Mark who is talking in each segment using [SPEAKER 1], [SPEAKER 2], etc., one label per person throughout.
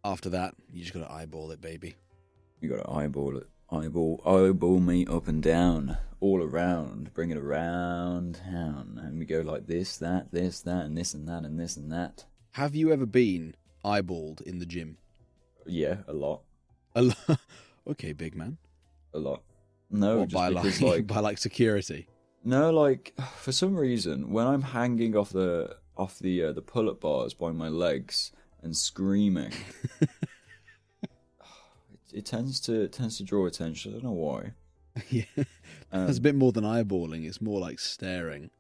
[SPEAKER 1] after that, you just got to eyeball it, baby.
[SPEAKER 2] You got to eyeball it. Eyeball me up and down, all around, bring it around town. And we go like this, that, and this, and that, and this, and that.
[SPEAKER 1] Have you ever been eyeballed in the gym?
[SPEAKER 2] Yeah, a lot.
[SPEAKER 1] A lot? Okay, big man.
[SPEAKER 2] A lot. No,
[SPEAKER 1] or
[SPEAKER 2] just
[SPEAKER 1] by
[SPEAKER 2] because,
[SPEAKER 1] by security?
[SPEAKER 2] No, like, for some reason, when I'm hanging off the pull-up bars by my legs and screaming... It tends to draw attention. I don't know why.
[SPEAKER 1] Yeah, it's a bit more than eyeballing. It's more like staring.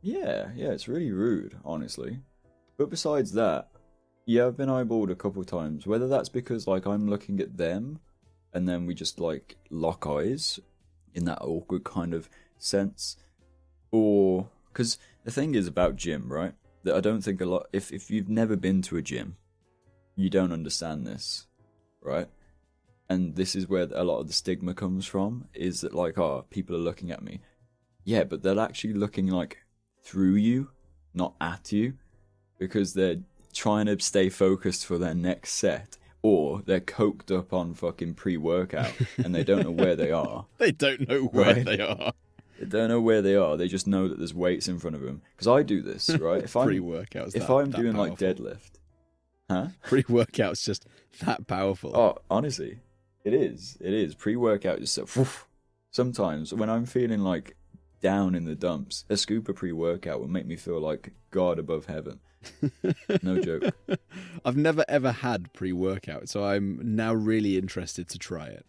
[SPEAKER 2] Yeah, it's really rude, honestly. But besides that, yeah, I've been eyeballed a couple of times. Whether that's because like I'm looking at them, and then we just like lock eyes in that awkward kind of sense, or because the thing is about gym, right? That I don't think a lot. If you've never been to a gym, you don't understand this, right? And this is where a lot of the stigma comes from, is that like, oh, people are looking at me. Yeah, but they're actually looking like through you, not at you, because they're trying to stay focused for their next set, or they're coked up on fucking pre-workout and they don't know where they are.
[SPEAKER 1] They don't know where they are.
[SPEAKER 2] They don't know where they are. They just know that there's weights in front of them. Because I do this, right? If I'm doing like deadlift, huh?
[SPEAKER 1] Pre-workout's just that powerful.
[SPEAKER 2] Oh, honestly. It is. Pre-workout is so... Sometimes, when I'm feeling, like, down in the dumps, a scoop of pre-workout will make me feel like God above heaven. No joke.
[SPEAKER 1] I've never, ever had pre-workout, so I'm now really interested to try it.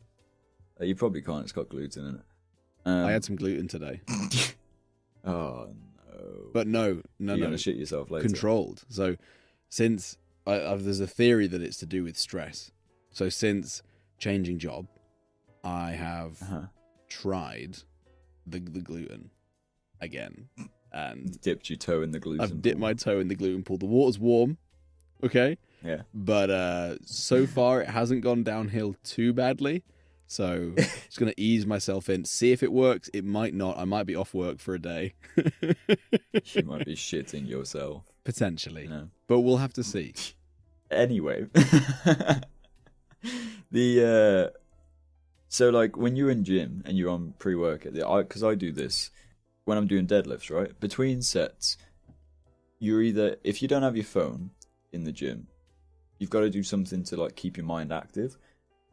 [SPEAKER 2] You probably can't. It's got gluten in it.
[SPEAKER 1] I had some gluten today.
[SPEAKER 2] Oh, no.
[SPEAKER 1] But no.
[SPEAKER 2] You're going to shit yourself later.
[SPEAKER 1] Controlled. So, since... there's a theory that it's to do with stress. So, since... changing job, I have tried the gluten again, and
[SPEAKER 2] dipped your toe in the gluten.
[SPEAKER 1] I've dipped my toe in the gluten pool. The water's warm, okay,
[SPEAKER 2] yeah,
[SPEAKER 1] but so far it hasn't gone downhill too badly. So just gonna ease myself in, see if it works. It might not. I might be off work for a day.
[SPEAKER 2] You might be shitting yourself
[SPEAKER 1] potentially, but we'll have to see.
[SPEAKER 2] Anyway. So like when you're in gym and you're on pre-workout, because I do this when I'm doing deadlifts, right? Between sets, you're either, if you don't have your phone in the gym, you've got to do something to like keep your mind active.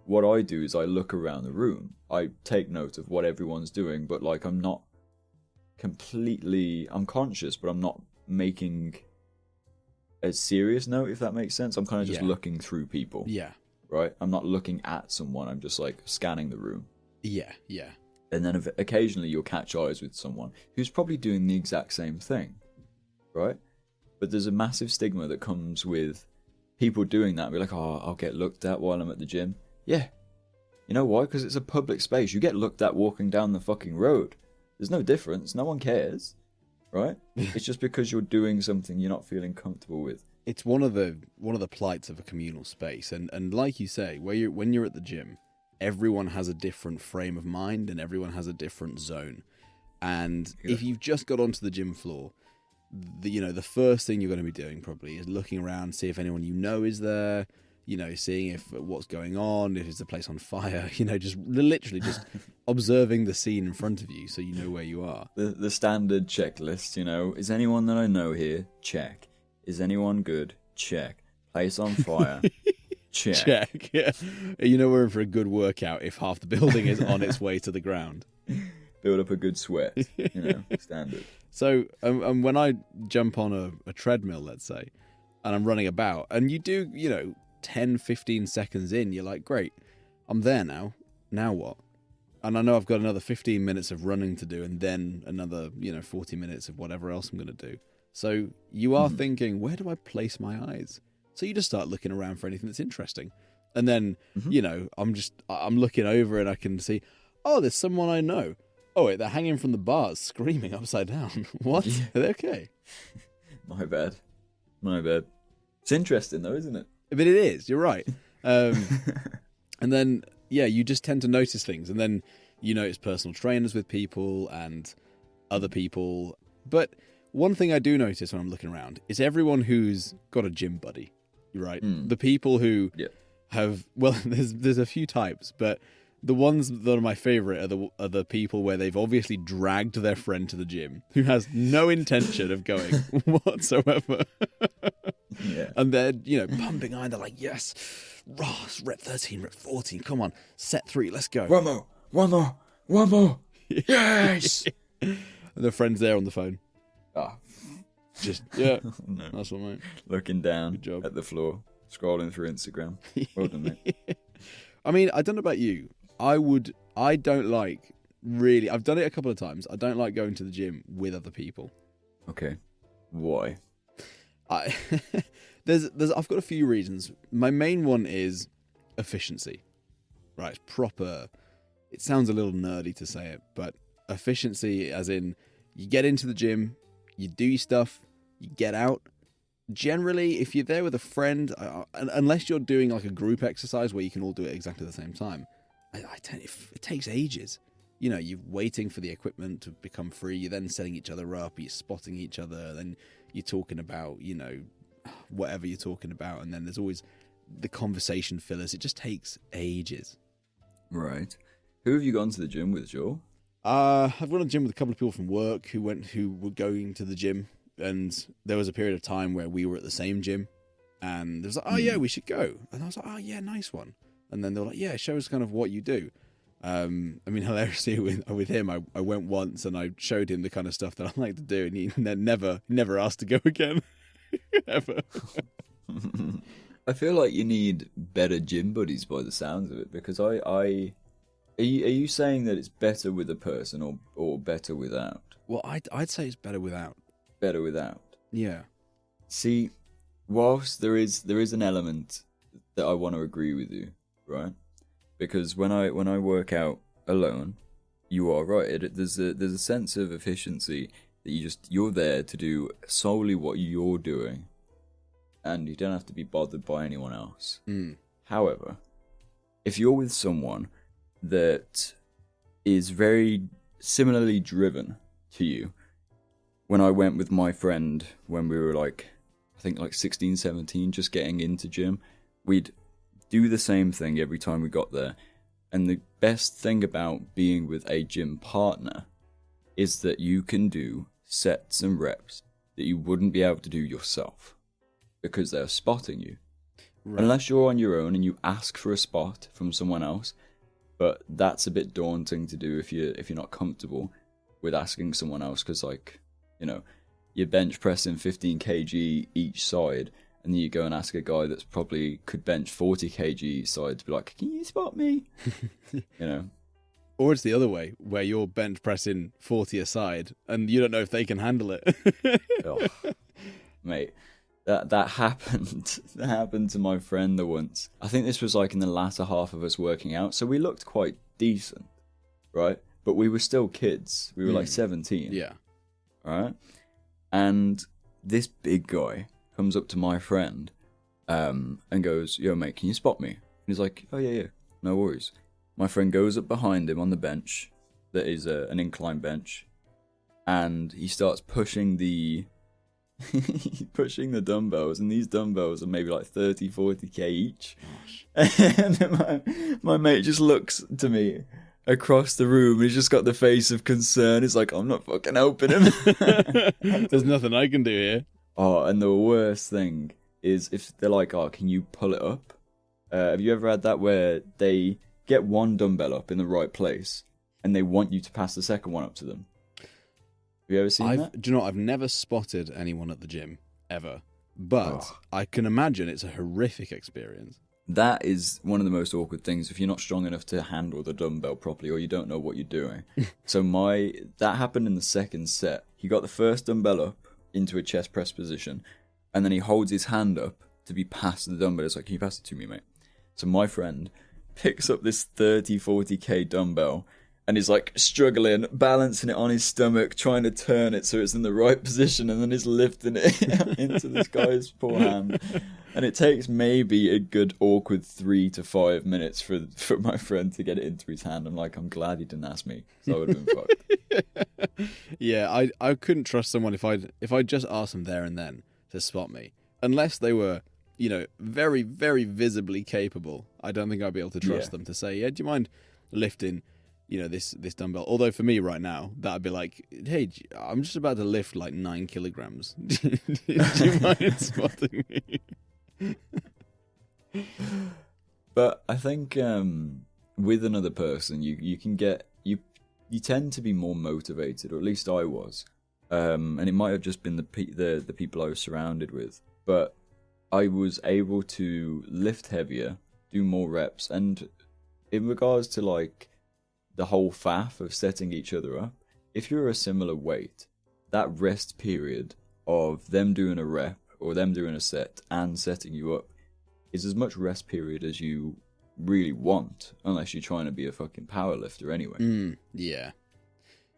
[SPEAKER 2] What I do is I look around the room. I take note of what everyone's doing, but like I'm conscious, but I'm not making a serious note, if that makes sense. I'm kind of just looking through people.
[SPEAKER 1] Yeah.
[SPEAKER 2] Right? I'm not looking at someone. I'm just like scanning the room.
[SPEAKER 1] Yeah.
[SPEAKER 2] And then occasionally you'll catch eyes with someone who's probably doing the exact same thing. Right? But there's a massive stigma that comes with people doing that. Be like, oh, I'll get looked at while I'm at the gym. Yeah. You know why? Because it's a public space. You get looked at walking down the fucking road. There's no difference. No one cares. Right? It's just because you're doing something you're not feeling comfortable with.
[SPEAKER 1] It's one of the plights of a communal space, and like you say, when you're at the gym, everyone has a different frame of mind and everyone has a different zone. And if you've just got onto the gym floor, the first thing you're going to be doing probably is looking around, see if anyone you know is there, seeing if what's going on, if it's a place on fire, just literally just observing the scene in front of you so you know where you are.
[SPEAKER 2] The standard checklist, is anyone that I know here? Check. Is anyone good? Check. Place on fire? Check.
[SPEAKER 1] Check, yeah. We're in for a good workout if half the building is on its way to the ground.
[SPEAKER 2] Build up a good sweat, standard.
[SPEAKER 1] So, when I jump on a treadmill, let's say, and I'm running about, and you do, 10, 15 seconds in, you're like, great, I'm there now. Now what? And I know I've got another 15 minutes of running to do, and then another, 40 minutes of whatever else I'm going to do. So you are thinking, where do I place my eyes? So you just start looking around for anything that's interesting. And then, I'm looking over and I can see, oh, there's someone I know. Oh, wait, they're hanging from the bars, screaming upside down. What? Yeah. Are they okay?
[SPEAKER 2] My bad. It's interesting though, isn't it?
[SPEAKER 1] But it is, you're right. And then, you just tend to notice things. And then you notice personal trainers with people and other people. But one thing I do notice when I'm looking around is everyone who's got a gym buddy, right? The people who well, there's a few types, but the ones that are my favorite are the people where they've obviously dragged their friend to the gym who has no intention of going whatsoever.
[SPEAKER 2] Yeah.
[SPEAKER 1] And they're, pumping iron. They're like, yes, Ross, rep 13, rep 14. Come on, set 3, let's go.
[SPEAKER 2] One more. Yes.
[SPEAKER 1] And their friend's there on the phone.
[SPEAKER 2] Ah,
[SPEAKER 1] Just, yeah,
[SPEAKER 2] no.
[SPEAKER 1] that's what, mate.
[SPEAKER 2] Looking down
[SPEAKER 1] Good job.
[SPEAKER 2] at the floor, scrolling through Instagram. Well done, mate.
[SPEAKER 1] I mean, I don't know about you. I don't like, really, I've done it a couple of times. I don't like going to the gym with other people.
[SPEAKER 2] Okay. Why?
[SPEAKER 1] I've got a few reasons. My main one is efficiency. Right, it's proper. It sounds a little nerdy to say it, but efficiency as in you get into the gym, you do your stuff, you get out. Generally, if you're there with a friend, unless you're doing like a group exercise where you can all do it exactly the same time, it takes ages. You're waiting for the equipment to become free. You're then setting each other up. You're spotting each other. Then you're talking about, whatever you're talking about. And then there's always the conversation fillers. It just takes ages.
[SPEAKER 2] Right. Who have you gone to the gym with, Joel?
[SPEAKER 1] I've gone to the gym with a couple of people from work who were going to the gym. And there was a period of time where we were at the same gym. And there was like, oh, yeah, we should go. And I was like, oh, yeah, nice one. And then they were like, yeah, show us kind of what you do. I mean, hilariously with him, I went once and I showed him the kind of stuff that I like to do, and he never asked to go again, ever.
[SPEAKER 2] I feel like you need better gym buddies by the sounds of it, because are you saying that it's better with a person or better without?
[SPEAKER 1] Well, I'd say it's better without.
[SPEAKER 2] Better without.
[SPEAKER 1] Yeah.
[SPEAKER 2] See, whilst there is an element that I want to agree with you, right? Because when I work out alone, you are right. There's a sense of efficiency that you're there to do solely what you're doing, and you don't have to be bothered by anyone else. However, if you're with someone that is very similarly driven to you, when I went with my friend when we were I think 16, 17, just getting into gym, we'd do the same thing every time we got there. And the best thing about being with a gym partner is that you can do sets and reps that you wouldn't be able to do yourself because they're spotting you. Right. Unless you're on your own and you ask for a spot from someone else, but that's a bit daunting to do if you're not comfortable with asking someone else, because you're bench pressing 15 kg each side, and then you go and ask a guy that's probably could bench 40 kg each side to be like, can you spot me?
[SPEAKER 1] Or it's the other way, where you're bench pressing 40 aside, and you don't know if they can handle it.
[SPEAKER 2] Oh, mate, that happened. That happened to my friend once. I think this was in the latter half of us working out, so we looked quite decent, right? But we were still kids. We were 17.
[SPEAKER 1] Yeah.
[SPEAKER 2] Right? And this big guy comes up to my friend and goes, yo, mate, can you spot me? And he's like, oh, yeah, no worries. My friend goes up behind him on the bench that is an incline bench, and he starts pushing the dumbbells, and these dumbbells are maybe 30, 40k each. Gosh. And then my mate just looks to me across the room, he's just got the face of concern. It's like, I'm not fucking helping him.
[SPEAKER 1] There's nothing I can do here.
[SPEAKER 2] Oh, and the worst thing is if they're like, oh, can you pull it up? Have you ever had that where they get one dumbbell up in the right place and they want you to pass the second one up to them? Have you ever seen that?
[SPEAKER 1] Do you know what? I've never spotted anyone at the gym, ever. But I can imagine it's a horrific experience.
[SPEAKER 2] That is one of the most awkward things if you're not strong enough to handle the dumbbell properly or you don't know what you're doing. So that happened in the second set. He got the first dumbbell up into a chest press position, and then he holds his hand up to be passed the dumbbell. It's like, can you pass it to me, mate? So my friend picks up this 30, 40k dumbbell and he's struggling, balancing it on his stomach, trying to turn it so it's in the right position, and then he's lifting it into this guy's poor hand. And it takes maybe a good awkward 3 to 5 minutes for my friend to get it into his hand. I'm like, I'm glad he didn't ask me, so I would have been fucked.
[SPEAKER 1] Yeah, I couldn't trust someone if I'd just asked them there and then to spot me, unless they were very, very visibly capable, I don't think I'd be able to trust
[SPEAKER 2] Yeah.
[SPEAKER 1] them to say, yeah, do you mind lifting, this dumbbell? Although for me right now, that'd be like, hey, I'm just about to lift like 9 kilograms. Do you mind spotting me?
[SPEAKER 2] But I think with another person, you can get you tend to be more motivated, or at least I was, and it might have just been the people I was surrounded with, but I was able to lift heavier, do more reps, and in regards to like the whole faff of setting each other up, if you're a similar weight, that rest period of them doing a rep or them doing a set and setting you up is as much rest period as you really want, unless you're trying to be a fucking power lifter anyway.
[SPEAKER 1] Yeah.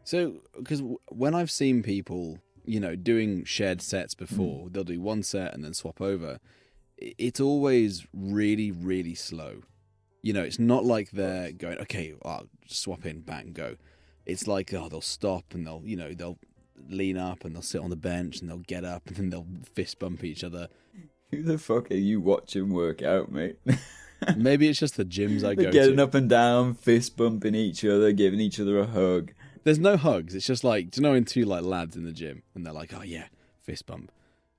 [SPEAKER 1] So, because when I've seen people, doing shared sets before, they'll do one set and then swap over, it's always really, really slow. It's not like they're going, okay, I'll swap in, bang, go. It's like, they'll stop and they'll lean up and they'll sit on the bench and they'll get up and then they'll fist bump each other.
[SPEAKER 2] Who the fuck are you watching work out, mate?
[SPEAKER 1] Maybe it's just the gyms I go to.
[SPEAKER 2] Getting up and down, fist bumping each other, giving each other a hug.
[SPEAKER 1] There's no hugs. It's just like, do you know when two like lads in the gym and they're like, oh yeah, fist bump.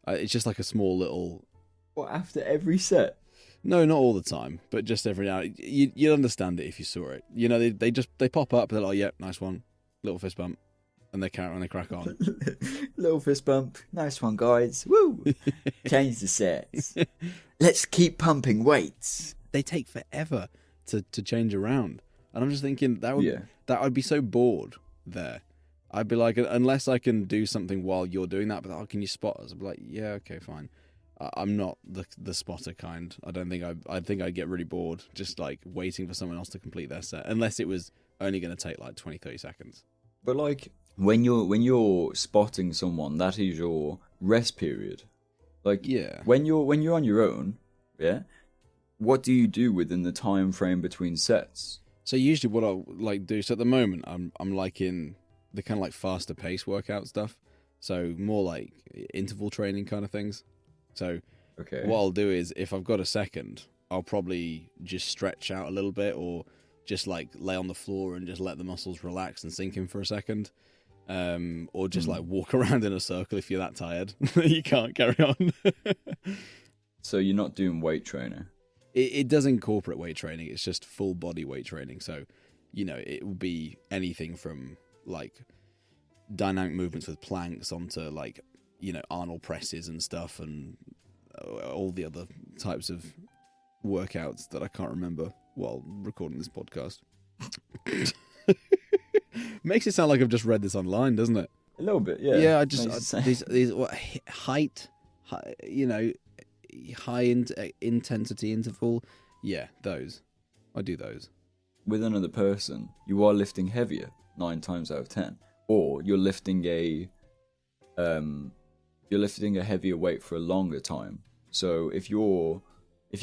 [SPEAKER 1] It's just like a small little.
[SPEAKER 2] What, after every set?
[SPEAKER 1] No, not all the time, but just every now. You'd understand it if you saw it. They pop up. They're like, oh, yeah, nice one, little fist bump, and they carry on. They crack on.
[SPEAKER 2] Little fist bump, nice one, guys. Woo! Change the sets. Let's keep pumping weights.
[SPEAKER 1] They take forever to change around, and I'm just thinking that I'd be so bored there. I'd be like, unless I can do something while you're doing that, but can you spot us? I'd be like, yeah, okay, fine. I'm not the spotter kind. I don't think I think I'd get really bored just like waiting for someone else to complete their set, unless it was only going to take like 20-30 seconds.
[SPEAKER 2] But like when you're spotting someone, that is your rest period. Like when you're on your own, what do you do within the time frame between sets?
[SPEAKER 1] So usually what I'll like do. So at the moment I'm like in the kind of like faster pace workout stuff. So more like interval training kind of things. So what I'll do is if I've got a second, I'll probably just stretch out a little bit or just like lay on the floor and just let the muscles relax and sink in for a second. Or just like walk around in a circle if you're that tired. You can't carry on.
[SPEAKER 2] So you're not doing weight training?
[SPEAKER 1] It does incorporate weight training. It's just full body weight training. So, it will be anything from like dynamic movements with planks onto like, Arnold presses and stuff and all the other types of workouts that I can't remember while recording this podcast. Makes it sound like I've just read this online, doesn't it?
[SPEAKER 2] A little bit, yeah.
[SPEAKER 1] Yeah, these height, high intensity interval. Yeah, those. I do those.
[SPEAKER 2] With another person, you are lifting heavier 9 times out of 10, or you're lifting a heavier weight for a longer time. So if you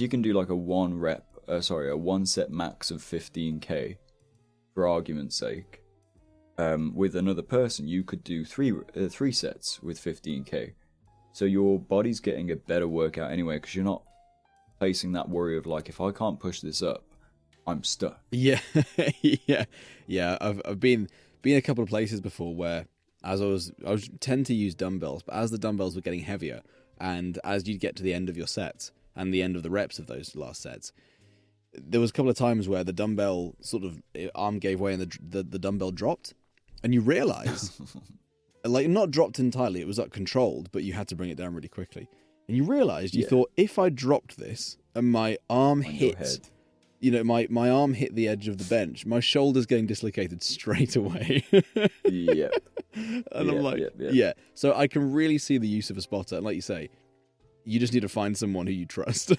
[SPEAKER 2] can do like a 1 set max of 15k, for argument's sake, with another person, you could do three sets with 15k. So your body's getting a better workout anyway, because you're not facing that worry of like, if I can't push this up, I'm stuck.
[SPEAKER 1] Yeah, yeah. I've been a couple of places before where I tend to use dumbbells, but as the dumbbells were getting heavier, and as you get to the end of your sets and the end of the reps of those last sets, there was a couple of times where the dumbbell sort of arm gave way and the dumbbell dropped, and you realise. Like, not dropped entirely, it was like controlled, but you had to bring it down really quickly. And you realised, you thought, if I dropped this and my arm hit, my arm hit the edge of the bench, my shoulder's getting dislocated straight away.
[SPEAKER 2] Yep.
[SPEAKER 1] And I'm like, yeah. So I can really see the use of a spotter. And like you say, you just need to find someone who you trust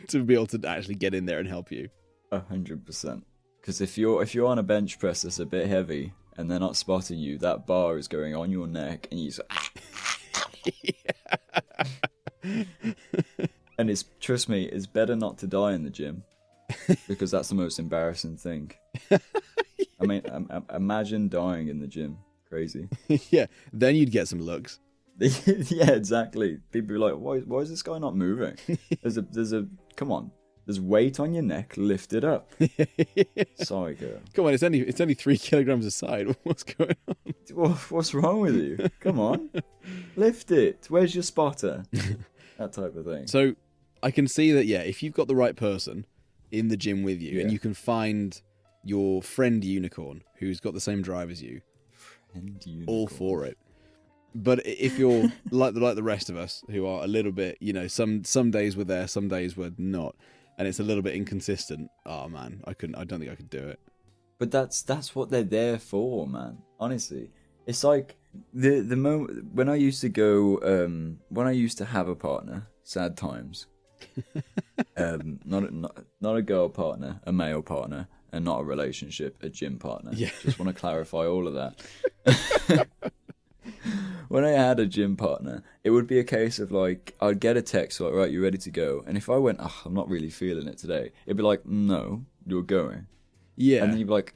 [SPEAKER 1] to be able to actually get in there and help you.
[SPEAKER 2] 100%. Because if you're on a bench press that's a bit heavy, and they're not spotting you, that bar is going on your neck, and you just... And trust me, it's better not to die in the gym, because that's the most embarrassing thing. I mean, imagine dying in the gym. Crazy.
[SPEAKER 1] Yeah, then you'd get some looks.
[SPEAKER 2] Yeah, exactly. People be like, why is this guy not moving? There's a come on. There's weight on your neck, lift it up. Psycho.
[SPEAKER 1] Come on, it's only 3 kilograms a side. What's going on?
[SPEAKER 2] What's wrong with you? Come on. Lift it. Where's your spotter? That type of thing.
[SPEAKER 1] So I can see that, yeah, if you've got the right person in the gym with you and you can find your friend unicorn who's got the same drive as you, all for it. But if you're like the rest of us who are a little bit, some days we're there, some days we're not, and it's a little bit inconsistent, oh man, I don't think I could do it.
[SPEAKER 2] But that's what they're there for, man. Honestly, it's like the moment when I used to go, when I used to have a partner, sad times. Not a girl partner, a male partner, and not a relationship, a gym partner.
[SPEAKER 1] Yeah.
[SPEAKER 2] Just want to clarify all of that. When I had a gym partner, it would be a case of like, I'd get a text like, right, you ready to go? And if I went, I'm not really feeling it today, it'd be like, no, you're going.
[SPEAKER 1] Yeah.
[SPEAKER 2] And then you'd be like,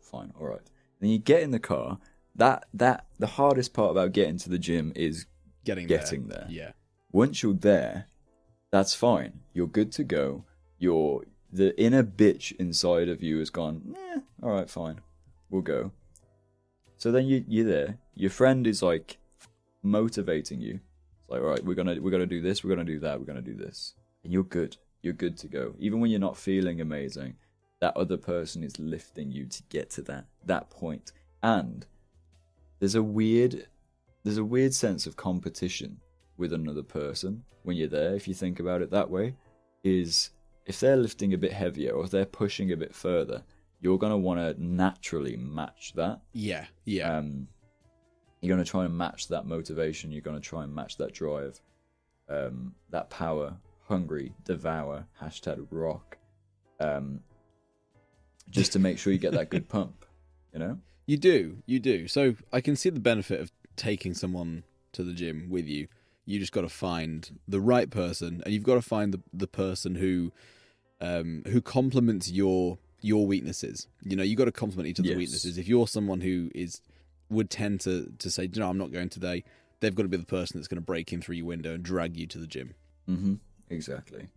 [SPEAKER 2] fine, all right. Then you get in the car. The hardest part about getting to the gym is getting there.
[SPEAKER 1] Yeah.
[SPEAKER 2] Once you're there, that's fine. You're good to go. The inner bitch inside of you has gone, all right, fine, we'll go. So then you're there. Your friend is like motivating you. It's like, all right, we're gonna do this, we're gonna do that, we're gonna do this, and you're good. You're good to go. Even when you're not feeling amazing, that other person is lifting you to get to that point. And there's a weird sense of competition with another person when you're there. If you think about it that way, is if they're lifting a bit heavier or if they're pushing a bit further, you're going to want to naturally match that.
[SPEAKER 1] Yeah.
[SPEAKER 2] You're going to try and match that motivation. You're going to try and match that drive, that power, hungry, devour, #rock, just to make sure you get that good pump, You
[SPEAKER 1] do. So I can see the benefit of taking someone to the gym with you. You just got to find the right person, and you've got to find the person who complements your weaknesses. You got to complement each other's weaknesses. If you're someone who would tend to say, I'm not going today, they've got to be the person that's going to break in through your window and drag you to the gym.
[SPEAKER 2] Mm-hmm. Exactly.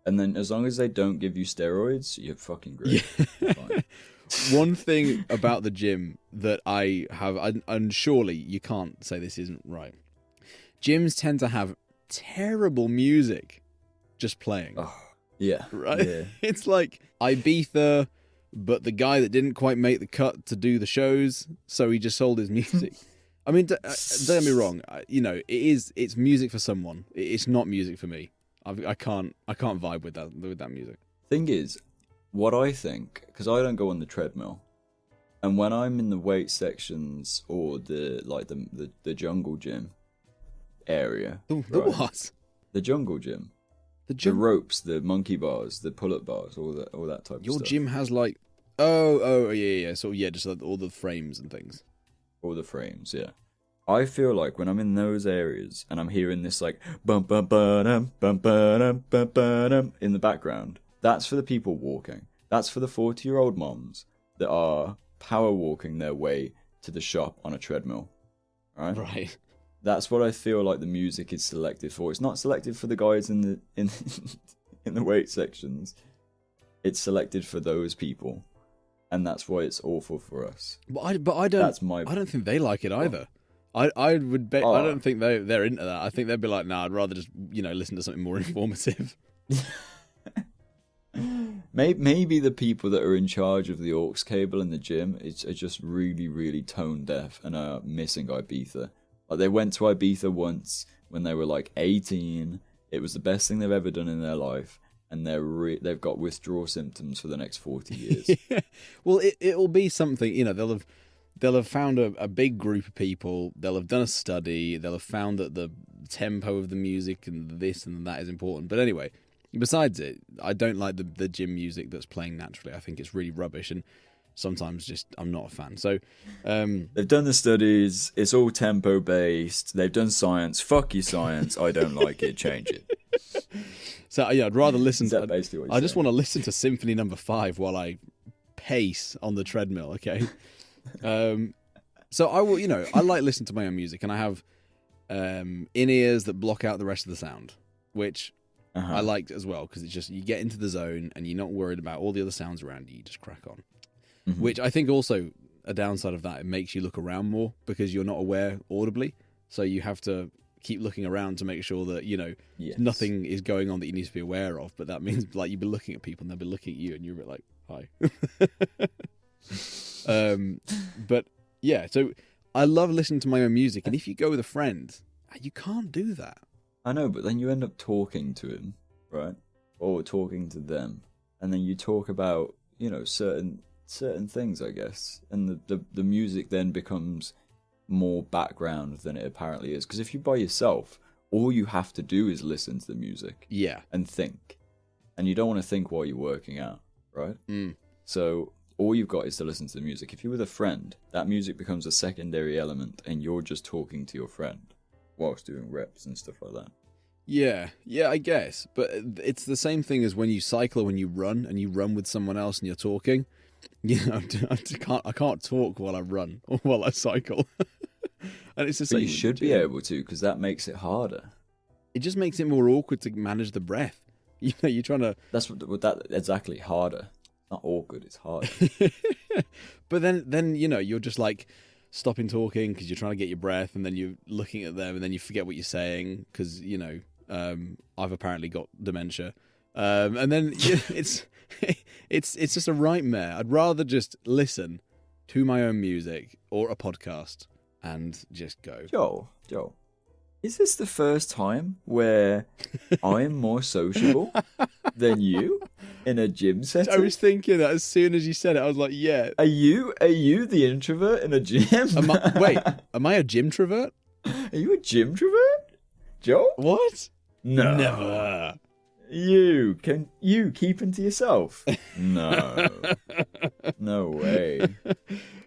[SPEAKER 2] And then as long as they don't give you steroids, you're fucking great.
[SPEAKER 1] Yeah.
[SPEAKER 2] Fine.
[SPEAKER 1] One thing about the gym that I have, and surely you can't say this isn't right, gyms tend to have terrible music just playing.
[SPEAKER 2] Oh, yeah.
[SPEAKER 1] Right?
[SPEAKER 2] Yeah.
[SPEAKER 1] It's like Ibiza, but the guy that didn't quite make the cut to do the shows, so he just sold his music. I mean, don't get me wrong. It's music for someone. It's not music for me. I can't vibe with that music.
[SPEAKER 2] Thing is, what I think, because I don't go on the treadmill, and when I'm in the weight sections or the jungle gym area,
[SPEAKER 1] The what?
[SPEAKER 2] The jungle gym. The ropes, the monkey bars, the pull-up bars, all that type of stuff.
[SPEAKER 1] Your gym has like, yeah. So yeah, just like all the frames and things.
[SPEAKER 2] All the frames, yeah. I feel like when I'm in those areas and I'm hearing this like bum bum bum bum bum bum bum in the background, that's for the people walking. That's for the 40-year-old moms that are power walking their way to the shop on a treadmill. Right?
[SPEAKER 1] Right.
[SPEAKER 2] That's what I feel like the music is selected for. It's not selected for the guys in the weight sections. It's selected for those people, and that's why it's awful for us.
[SPEAKER 1] But I don't.
[SPEAKER 2] That's my.
[SPEAKER 1] I don't think they like it either. I would bet. I don't think they're into that. I think they'd be like, nah, I'd rather just listen to something more informative.
[SPEAKER 2] Maybe the people that are in charge of the aux cable in the gym are just really, really tone deaf and are missing Ibiza. Like they went to Ibiza once when they were like 18. It was the best thing they've ever done in their life, and they've got withdrawal symptoms for the next 40 years.
[SPEAKER 1] Yeah. Well, it'll be something. They'll have found a big group of people. They'll have done a study. They'll have found that the tempo of the music and this and that is important. But anyway, besides it, I don't like the gym music that's playing naturally. I think it's really rubbish, and sometimes just I'm not a fan. So
[SPEAKER 2] they've done the studies. It's all tempo based. They've done science. Fuck you, science. I don't like it. Change it.
[SPEAKER 1] So yeah, I'd rather listen.
[SPEAKER 2] Is that basically what you're
[SPEAKER 1] I just
[SPEAKER 2] saying?
[SPEAKER 1] want to listen to Symphony No. 5 while I pace on the treadmill. Okay. So I will. I like listening to my own music, and I have in-ears that block out the rest of the sound, which
[SPEAKER 2] Uh-huh.
[SPEAKER 1] I liked as well, because it's just, you get into the zone and you're not worried about all the other sounds around you. You just crack on.
[SPEAKER 2] Mhm.
[SPEAKER 1] Which I think also a downside of that, it makes you look around more because you're not aware audibly. So you have to keep looking around to make sure that,
[SPEAKER 2] Yes.
[SPEAKER 1] nothing is going on that you need to be aware of. But that means like you've been looking at people and they'll be looking at you and you're a bit like, hi. But yeah, so I love listening to my own music. And if you go with a friend, you can't do that.
[SPEAKER 2] I know, but then you end up talking to him, right? Or talking to them. And then you talk about, certain things, I guess. And the music then becomes more background than it apparently is. Because if you're by yourself, all you have to do is listen to the music.
[SPEAKER 1] Yeah.
[SPEAKER 2] And think. And you don't want to think while you're working out, right?
[SPEAKER 1] Mm.
[SPEAKER 2] So all you've got is to listen to the music. If you're with a friend, that music becomes a secondary element and you're just talking to your friend whilst doing reps and stuff like that.
[SPEAKER 1] Yeah, I guess. But it's the same thing as when you cycle or when you run and you run with someone else and you're talking. I can't talk while I run or while I cycle. And it's the same.
[SPEAKER 2] But you should be able to, because that makes it harder.
[SPEAKER 1] It just makes it more awkward to manage the breath. You're trying to...
[SPEAKER 2] That's what that exactly, harder. Not awkward, it's harder.
[SPEAKER 1] But then you're just like stopping talking because you're trying to get your breath, and then you're looking at them, and then you forget what you're saying because I've apparently got dementia, and then it's just a nightmare. I'd rather just listen to my own music or a podcast and just go.
[SPEAKER 2] Joel, is this the first time where I'm more sociable than you in a gym setting?
[SPEAKER 1] I was thinking that as soon as you said it, I was like, yeah.
[SPEAKER 2] Are you the introvert in a gym?
[SPEAKER 1] Am I a gym-trovert?
[SPEAKER 2] Are you a gym-trovert, Joel?
[SPEAKER 1] What?
[SPEAKER 2] No.
[SPEAKER 1] Never.
[SPEAKER 2] Can you keep to yourself? No. No way.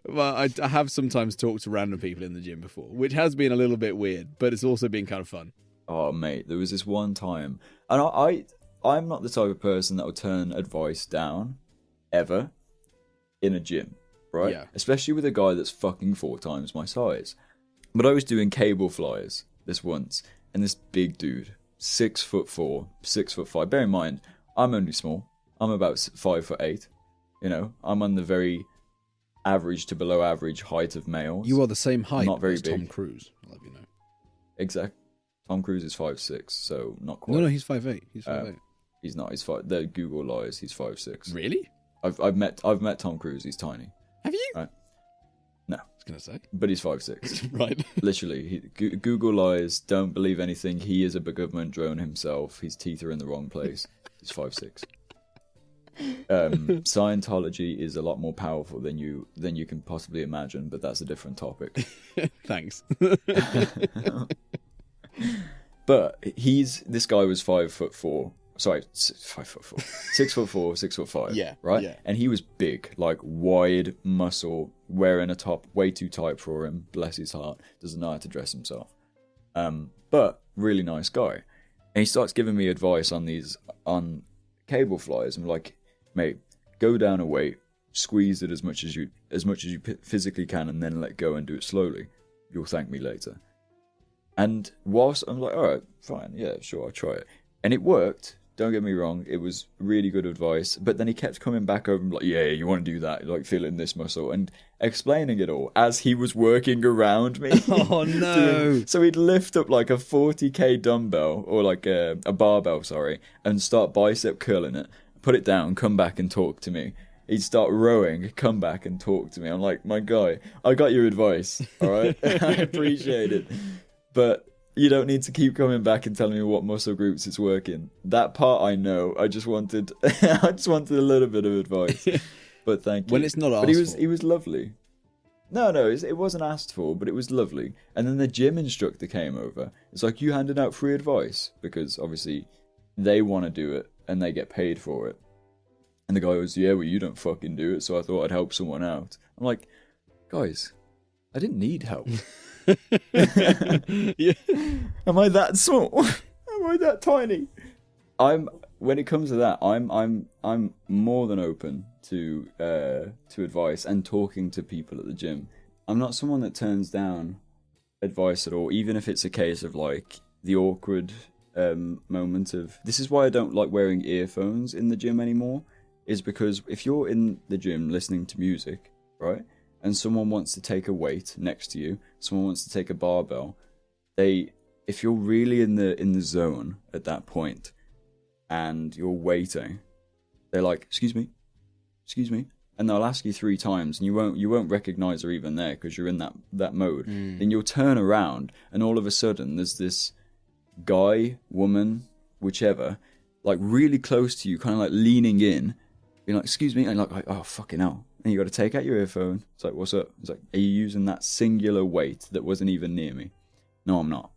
[SPEAKER 1] Well, I have sometimes talked to random people in the gym before, which has been a little bit weird, but it's also been kind of fun.
[SPEAKER 2] Oh, mate, there was this one time, and I'm not the type of person that will turn advice down, ever, in a gym, right?
[SPEAKER 1] Yeah.
[SPEAKER 2] Especially with a guy that's fucking 4 times my size. But I was doing cable flies this once, and this big dude, 6'4", 6'5". Bear in mind, I'm only small. I'm about 5'8". I'm on the very average to below average height of males.
[SPEAKER 1] You are the same height
[SPEAKER 2] not very
[SPEAKER 1] as
[SPEAKER 2] big.
[SPEAKER 1] Tom Cruise. I'll let you know.
[SPEAKER 2] Exactly. Tom Cruise is 5'6", so not quite.
[SPEAKER 1] No, he's 5'8". He's 5'8".
[SPEAKER 2] He's not. He's 5. The Google lies. He's 5'6".
[SPEAKER 1] Really?
[SPEAKER 2] I've met Tom Cruise. He's tiny.
[SPEAKER 1] Have you?
[SPEAKER 2] Right. No.
[SPEAKER 1] I was gonna say.
[SPEAKER 2] But he's 5'6".
[SPEAKER 1] Right.
[SPEAKER 2] Literally, Google lies. Don't believe anything. He is a government drone himself. His teeth are in the wrong place. He's 5'6". Scientology is a lot more powerful than you can possibly imagine, but that's a different topic.
[SPEAKER 1] Thanks.
[SPEAKER 2] But this guy was 5'4". Sorry, 5'4", 6'4", 6'5".
[SPEAKER 1] Yeah,
[SPEAKER 2] right.
[SPEAKER 1] yeah.
[SPEAKER 2] And he was big, like wide muscle, wearing a top way too tight for him. Bless his heart, doesn't know how to dress himself. But really nice guy. And he starts giving me advice on cable flies. I'm like, mate, go down a weight, squeeze it as much as you physically can, and then let go and do it slowly. You'll thank me later. And whilst I'm like, all right, fine, yeah, sure, I'll try it. And it worked. Don't get me wrong, it was really good advice. But then he kept coming back over and like, yeah, you want to do that, like feeling this muscle, and explaining it all as he was working around me.
[SPEAKER 1] Oh no!
[SPEAKER 2] So he'd lift up like a 40k dumbbell or like a barbell, sorry, and start bicep curling it. Put it down, come back and talk to me. He'd start rowing, come back and talk to me. I'm like, my guy, I got your advice, all right? I appreciate it. But you don't need to keep coming back and telling me what muscle groups it's working. That part I know. I just wanted a little bit of advice. But thank you.
[SPEAKER 1] When it's not asked
[SPEAKER 2] for. He was lovely. No, it wasn't asked for, but it was lovely. And then the gym instructor came over. It's like, you handed out free advice because obviously they want to do it and they get paid for it. And the guy was, yeah, well, you don't fucking do it, so I thought I'd help someone out. I'm like, guys, I didn't need help.
[SPEAKER 1] Yeah.
[SPEAKER 2] Am I that small? Am I that tiny? When it comes to that, I'm more than open to advice and talking to people at the gym. I'm not someone that turns down advice at all, even if it's a case of like the awkward moment of, this is why I don't like wearing earphones in the gym anymore, is because if you're in the gym listening to music, right, and someone wants to take a weight next to you, someone wants to take a barbell, if you're really in the zone at that point and you're waiting, they're like, excuse me, and they'll ask you 3 times, and you won't recognize they're even there because you're in that mode. Then you'll turn around, and all of a sudden there's this guy, woman, whichever, like really close to you, kind of like leaning in, being like, excuse me, and like, oh fucking hell. And you got to take out your earphone. It's like, what's up? It's like, are you using that singular weight that wasn't even near me? No, I'm not.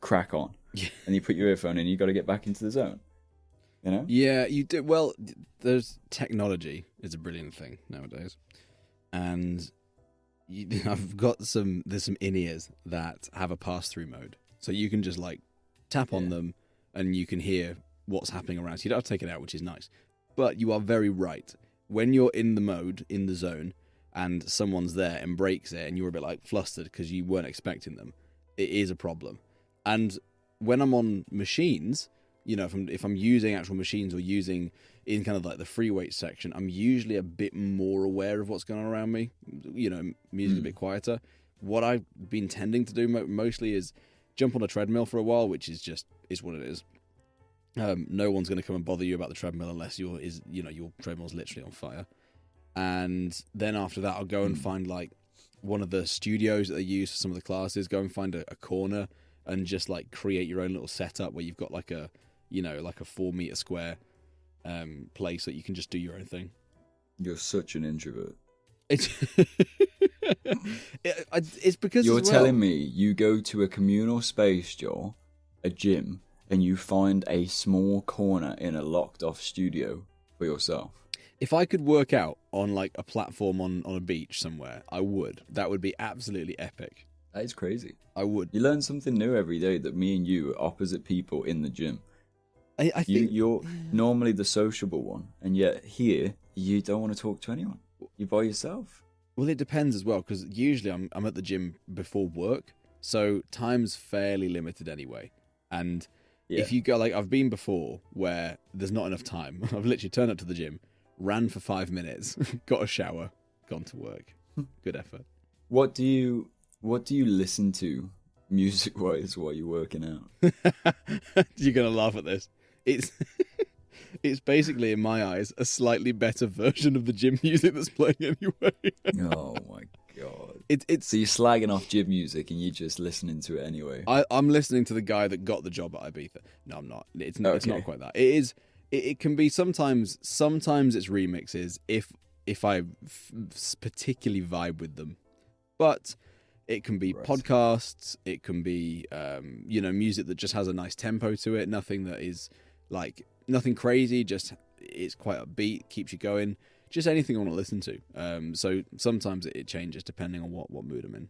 [SPEAKER 2] Crack on. And you put your earphone in, you got to get back into the zone. You know?
[SPEAKER 1] Yeah, you do. Well, there's technology is a brilliant thing nowadays, and I've got there's some in-ears that have a pass-through mode, so you can just like tap on them, and you can hear what's happening around. So you don't have to take it out, which is nice. But you are very right. When you're in the mode, in the zone, and someone's there and breaks it, and you're a bit like flustered because you weren't expecting them, it is a problem. And when I'm on machines, you know, if I'm using actual machines or using in kind of like the free weight section, I'm usually a bit more aware of what's going on around me. You know, music's a bit quieter. What I've been tending to do mostly is jump on a treadmill for a while, which is what it is. No one's going to come and bother you about the treadmill unless your treadmill's literally on fire. And then after that, I'll go and find like one of the studios that they use for some of the classes. Go and find a corner and just like create your own little setup where you've got like a 4 meter square place that you can just do your own thing.
[SPEAKER 2] You're such an introvert.
[SPEAKER 1] It's because
[SPEAKER 2] you're telling me you go to a communal space, Joel, a gym, and you find a small corner in a locked off studio for yourself.
[SPEAKER 1] If I could work out on like a platform on a beach somewhere, I would. That would be absolutely epic.
[SPEAKER 2] That is crazy.
[SPEAKER 1] I would.
[SPEAKER 2] You learn something new every day that me and you are opposite people in the gym.
[SPEAKER 1] I think
[SPEAKER 2] you're normally the sociable one, and yet here you don't want to talk to anyone. You're by yourself.
[SPEAKER 1] Well, it depends as well, because usually I'm at the gym before work, so time's fairly limited anyway. And if you go, like, I've been before where there's not enough time. I've literally turned up to the gym, ran for 5 minutes, got a shower, gone to work. Good effort.
[SPEAKER 2] What do you listen to music-wise while you're working out?
[SPEAKER 1] You're gonna laugh at this. It's basically, in my eyes, a slightly better version of the gym music that's playing anyway.
[SPEAKER 2] Oh my god!
[SPEAKER 1] It's
[SPEAKER 2] so you're slagging off gym music and you're just listening to it anyway.
[SPEAKER 1] I'm listening to the guy that got the job at Ibiza. No, I'm not. It's not quite that. It is. It can be sometimes. Sometimes it's remixes if I particularly vibe with them, but it can be podcasts. It can be music that just has a nice tempo to it. Nothing that is like nothing crazy. Just it's quite upbeat, keeps you going. Just anything I want to listen to. So sometimes it changes depending on what mood I'm in.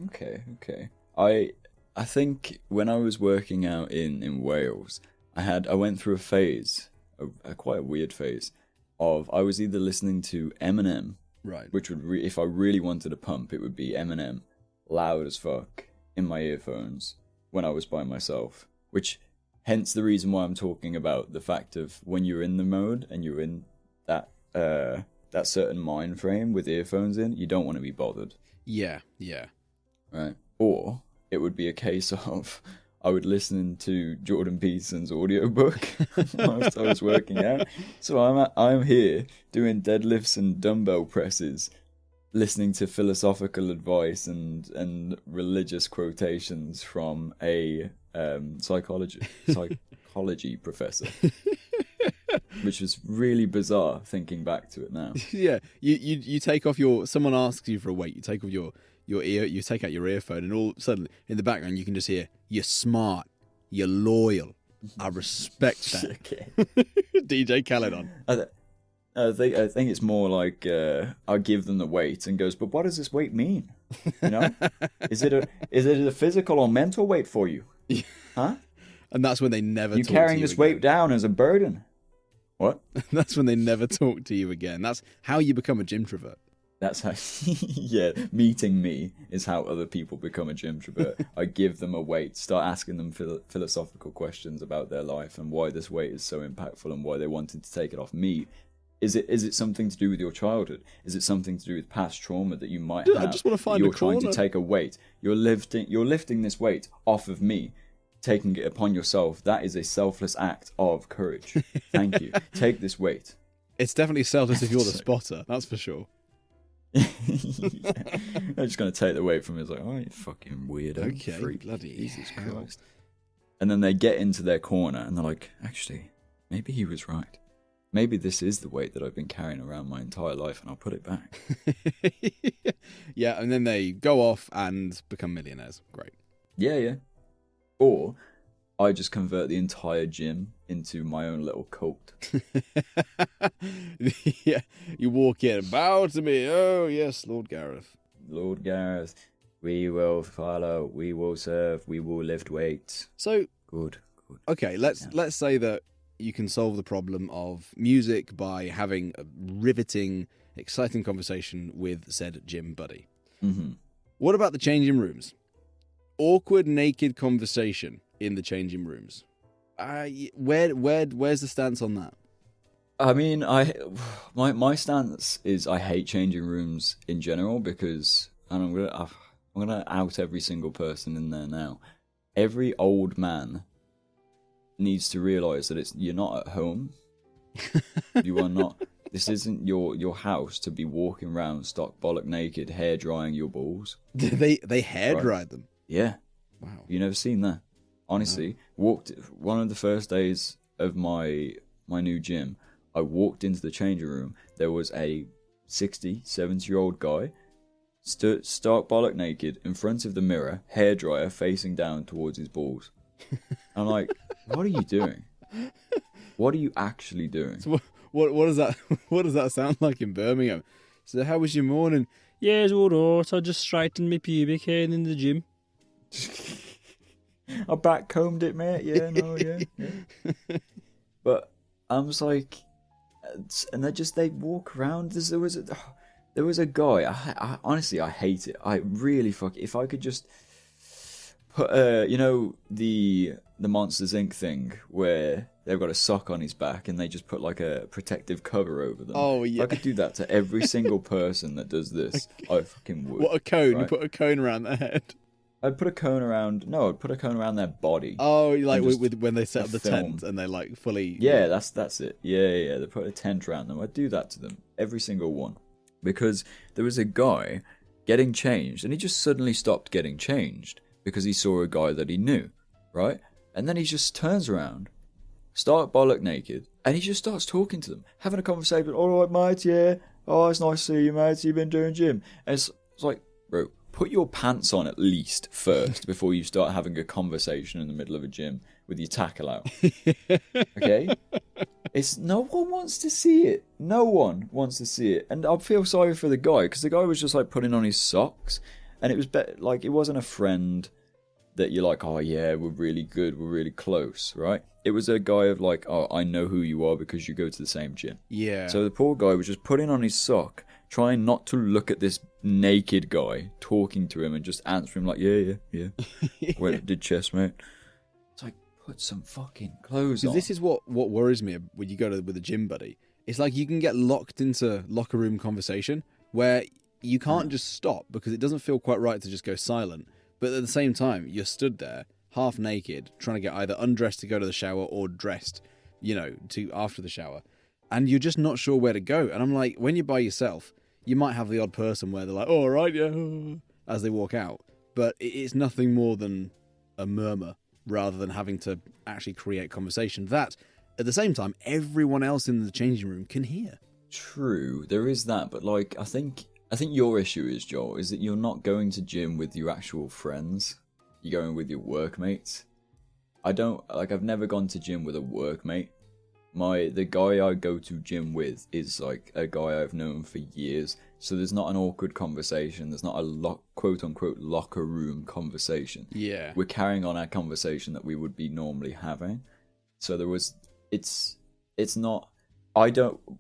[SPEAKER 2] Okay. I think when I was working out in Wales, I went through a phase, quite a weird phase, of I was either listening to Eminem,
[SPEAKER 1] right,
[SPEAKER 2] which would if I really wanted a pump, it would be Eminem, loud as fuck in my earphones when I was by myself. Which, hence the reason why I'm talking about the fact of when you're in the mode and you're in that certain mind frame with earphones in, you don't want to be bothered.
[SPEAKER 1] Yeah.
[SPEAKER 2] Right. Or it would be a case of I would listen to Jordan Peterson's audiobook whilst I was working out. So I'm here doing deadlifts and dumbbell presses, listening to philosophical advice and religious quotations from a psychology professor. Which was really bizarre thinking back to it now.
[SPEAKER 1] Yeah, you take off someone asks you for a weight, you take off your ear, you take out your earphone, and all suddenly in the background you can just hear, "You're smart, you're loyal, I respect that."
[SPEAKER 2] Okay.
[SPEAKER 1] DJ Khaled on.
[SPEAKER 2] I think it's more like I give them the weight and goes, "But what does this weight mean? You know, is it a physical or mental weight for you? Huh?"
[SPEAKER 1] And that's when they never.
[SPEAKER 2] You carrying this weight down as a burden. What?
[SPEAKER 1] That's when they never talk to you again. That's how you become a gym-trovert.
[SPEAKER 2] That's how, yeah, meeting me is how other people become a gym introvert. I give them a weight, start asking them philosophical questions about their life and why this weight is so impactful and why they wanted to take it off me. Is it something to do with your childhood? Is it something to do with past trauma that you might have?
[SPEAKER 1] I just want to find
[SPEAKER 2] you're
[SPEAKER 1] a corner.
[SPEAKER 2] trying to take a weight. You're lifting this weight off of me, taking it upon yourself. That is a selfless act of courage. Thank you. Take this weight.
[SPEAKER 1] It's definitely selfless if you're the spotter, that's for sure.
[SPEAKER 2] Yeah. I'm just going to take the weight from him. It's like, oh, you fucking weirdo.
[SPEAKER 1] Okay,
[SPEAKER 2] freak.
[SPEAKER 1] bloody
[SPEAKER 2] Jesus
[SPEAKER 1] hell.
[SPEAKER 2] Christ. And then they get into their corner and they're like, actually, maybe he was right. Maybe this is the weight that I've been carrying around my entire life and I'll put it back.
[SPEAKER 1] Yeah, and then they go off and become millionaires. Great.
[SPEAKER 2] Yeah. Or I just convert the entire gym into my own little cult.
[SPEAKER 1] Yeah, you walk in, bow to me. Oh, yes, Lord Gareth.
[SPEAKER 2] Lord Gareth, we will follow, we will serve, we will lift weights.
[SPEAKER 1] So,
[SPEAKER 2] Good.
[SPEAKER 1] okay, let's say that you can solve the problem of music by having a riveting, exciting conversation with said gym buddy.
[SPEAKER 2] Mm-hmm.
[SPEAKER 1] What about the changing rooms? Awkward, naked conversation in the changing rooms. Where's the stance on that?
[SPEAKER 2] I mean, my stance is I hate changing rooms in general because, and I'm gonna out every single person in there now. Every old man needs to realize that you're not at home. You are not. This isn't your house to be walking around stock bollock naked, hair drying your balls.
[SPEAKER 1] They hair
[SPEAKER 2] Right.
[SPEAKER 1] dried them.
[SPEAKER 2] Yeah.
[SPEAKER 1] Wow.
[SPEAKER 2] You never seen that? Honestly, walked one of the first days of my new gym. I walked into the changing room. There was a 60, 70-year-old guy stood stark bollock naked in front of the mirror, hairdryer facing down towards his balls. I'm like, what are you doing? What are you actually doing?
[SPEAKER 1] So what does that what does that sound like in Birmingham? So how was your morning?
[SPEAKER 3] Yeah, it's alright. I just straightened my pubic hair in the gym.
[SPEAKER 2] I backcombed it, mate. Yeah, no, yeah. But I was like, and they walk around. There was a guy. I honestly, I hate it. I really if I could just put you know the Monsters Inc. thing where they've got a sock on his back and they just put like a protective cover over them.
[SPEAKER 1] Oh yeah.
[SPEAKER 2] If I could do that to every single person that does this, I fucking would.
[SPEAKER 1] What, a cone?
[SPEAKER 2] Right?
[SPEAKER 1] You put a cone around their head.
[SPEAKER 2] I'd put a cone around. No, I'd put a cone around their body.
[SPEAKER 1] Oh, like
[SPEAKER 2] just
[SPEAKER 1] with when they set
[SPEAKER 2] a
[SPEAKER 1] up the
[SPEAKER 2] film.
[SPEAKER 1] tent and they like fully.
[SPEAKER 2] Yeah, that's it. Yeah. They put a tent around them. I'd do that to them. Every single one. Because there was a guy getting changed and he just suddenly stopped getting changed because he saw a guy that he knew, right? And then he just turns around, stark bollock naked, and he just starts talking to them, having a conversation. All right, mate, yeah. Oh, it's nice to see you, mate. You've been doing gym. And it's like, bro, put your pants on at least first before you start having a conversation in the middle of a gym with your tackle out. Okay? It's no one wants to see it. No one wants to see it. And I feel sorry for the guy because the guy was just like putting on his socks, and it was like it wasn't a friend that you're like, oh yeah, we're really good, we're really close, right? It was a guy of like, oh, I know who you are because you go to the same gym.
[SPEAKER 1] Yeah.
[SPEAKER 2] So the poor guy was just putting on his sock, trying not to look at this naked guy talking to him and just answering like, yeah. Where did chest, mate? It's like, put some fucking clothes on.
[SPEAKER 1] This is what worries me when you go with a gym buddy. It's like you can get locked into locker room conversation where you can't just stop because it doesn't feel quite right to just go silent. But at the same time, you're stood there, half naked, trying to get either undressed to go to the shower or dressed, to after the shower. And you're just not sure where to go. And I'm like, when you're by yourself, you might have the odd person where they're like, oh, all right, yeah, as they walk out. But it's nothing more than a murmur rather than having to actually create conversation that, at the same time, everyone else in the changing room can hear.
[SPEAKER 2] True, there is that, but like, I think your issue is, Joel, is that you're not going to gym with your actual friends. You're going with your workmates. I've never gone to gym with a workmate. The guy I go to gym with is like a guy I've known for years, so there's not an awkward conversation. There's not a quote unquote locker room conversation.
[SPEAKER 1] Yeah,
[SPEAKER 2] we're carrying on our conversation that we would be normally having. So it's not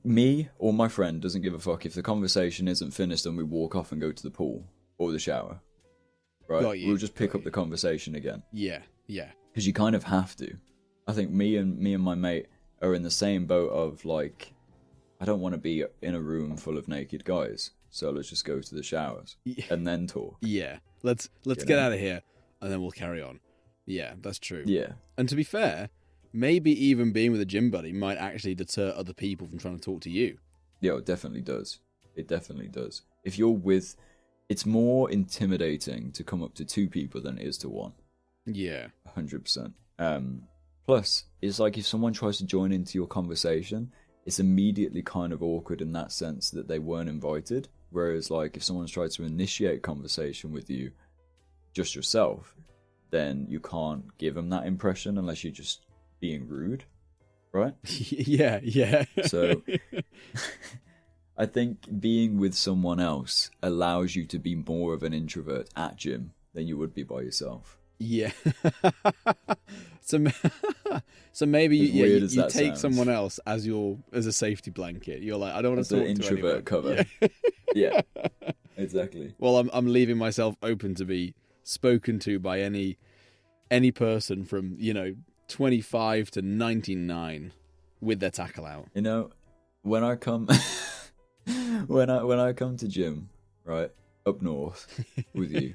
[SPEAKER 2] Me or my friend doesn't give a fuck if the conversation isn't finished and we walk off and go to the pool or the shower. Right?
[SPEAKER 1] Got you,
[SPEAKER 2] We'll just pick
[SPEAKER 1] got
[SPEAKER 2] up the conversation again.
[SPEAKER 1] Yeah, yeah.
[SPEAKER 2] Because you kind of have to. I think me and my mate are in the same boat of like, I don't want to be in a room full of naked guys, so let's just go to the showers and then talk.
[SPEAKER 1] Yeah. Let's get out of here and then we'll carry on. Yeah, that's true.
[SPEAKER 2] Yeah.
[SPEAKER 1] And to be fair, maybe even being with a gym buddy might actually deter other people from trying to talk to you.
[SPEAKER 2] Yeah, it definitely does. It definitely does. If you're with, it's more intimidating to come up to two people than it is to one.
[SPEAKER 1] Yeah.
[SPEAKER 2] 100%. Plus, it's like if someone tries to join into your conversation, it's immediately kind of awkward in that sense that they weren't invited. Whereas, like, if someone's tried to initiate conversation with you, just yourself, then you can't give them that impression unless you're just being rude, right?
[SPEAKER 1] Yeah.
[SPEAKER 2] So, I think being with someone else allows you to be more of an introvert at gym than you would be by yourself.
[SPEAKER 1] Yeah. So maybe you take
[SPEAKER 2] sounds.
[SPEAKER 1] someone else as a safety blanket. You're like, I don't want to talk
[SPEAKER 2] an
[SPEAKER 1] to
[SPEAKER 2] introvert
[SPEAKER 1] anyone.
[SPEAKER 2] cover. Yeah, exactly.
[SPEAKER 1] Well, I'm leaving myself open to be spoken to by any person from 25 to 99 with their tackle out.
[SPEAKER 2] You know, when I come when I come to gym, right, up north with you,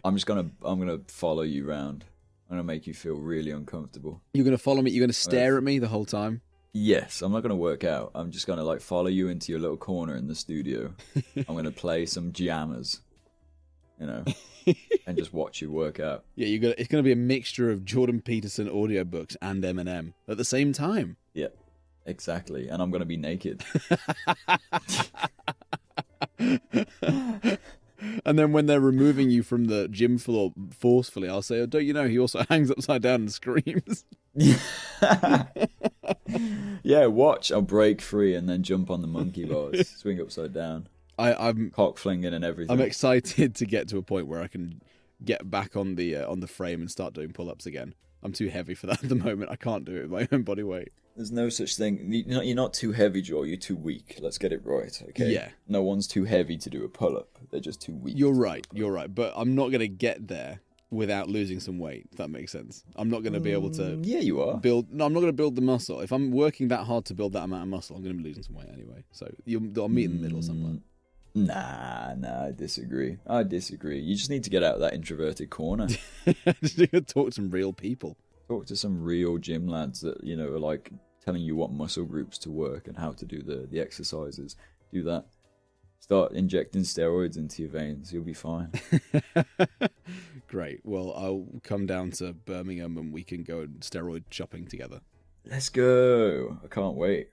[SPEAKER 2] I'm gonna follow you round. I'm gonna make you feel really uncomfortable.
[SPEAKER 1] You're gonna follow me. You're gonna stare at me the whole time.
[SPEAKER 2] Yes, I'm not gonna work out. I'm just gonna like follow you into your little corner in the studio. I'm gonna play some jammers, and just watch you work out.
[SPEAKER 1] Yeah, it's gonna be a mixture of Jordan Peterson audiobooks and Eminem at the same time.
[SPEAKER 2] Yeah, exactly. And I'm gonna be naked.
[SPEAKER 1] And then when they're removing you from the gym floor forcefully, I'll say, "Oh, don't you know he also hangs upside down and screams?"
[SPEAKER 2] Yeah, watch. I'll break free and then jump on the monkey bars, swing upside down.
[SPEAKER 1] I'm
[SPEAKER 2] cock flinging and everything.
[SPEAKER 1] I'm excited to get to a point where I can get back on the frame and start doing pull-ups again. I'm too heavy for that at the moment. I can't do it with my own body weight.
[SPEAKER 2] There's no such thing. You're not too heavy, Joel. You're too weak. Let's get it right, okay?
[SPEAKER 1] Yeah.
[SPEAKER 2] No one's too heavy to do a pull-up. They're just too weak.
[SPEAKER 1] You're right. But I'm not going to get there without losing some weight, if that makes sense. I'm not going to be able to...
[SPEAKER 2] Yeah, you are.
[SPEAKER 1] I'm not going to build the muscle. If I'm working that hard to build that amount of muscle, I'm going to be losing some weight anyway. So I'll meet in the middle somewhere.
[SPEAKER 2] Nah, I disagree. You just need to get out of that introverted corner.
[SPEAKER 1] Just need to talk to some real people.
[SPEAKER 2] Talk to some real gym lads that, are like telling you what muscle groups to work and how to do the exercises. Do that. Start injecting steroids into your veins. You'll be fine.
[SPEAKER 1] Great. Well, I'll come down to Birmingham and we can go steroid shopping together.
[SPEAKER 2] Let's go. I can't wait.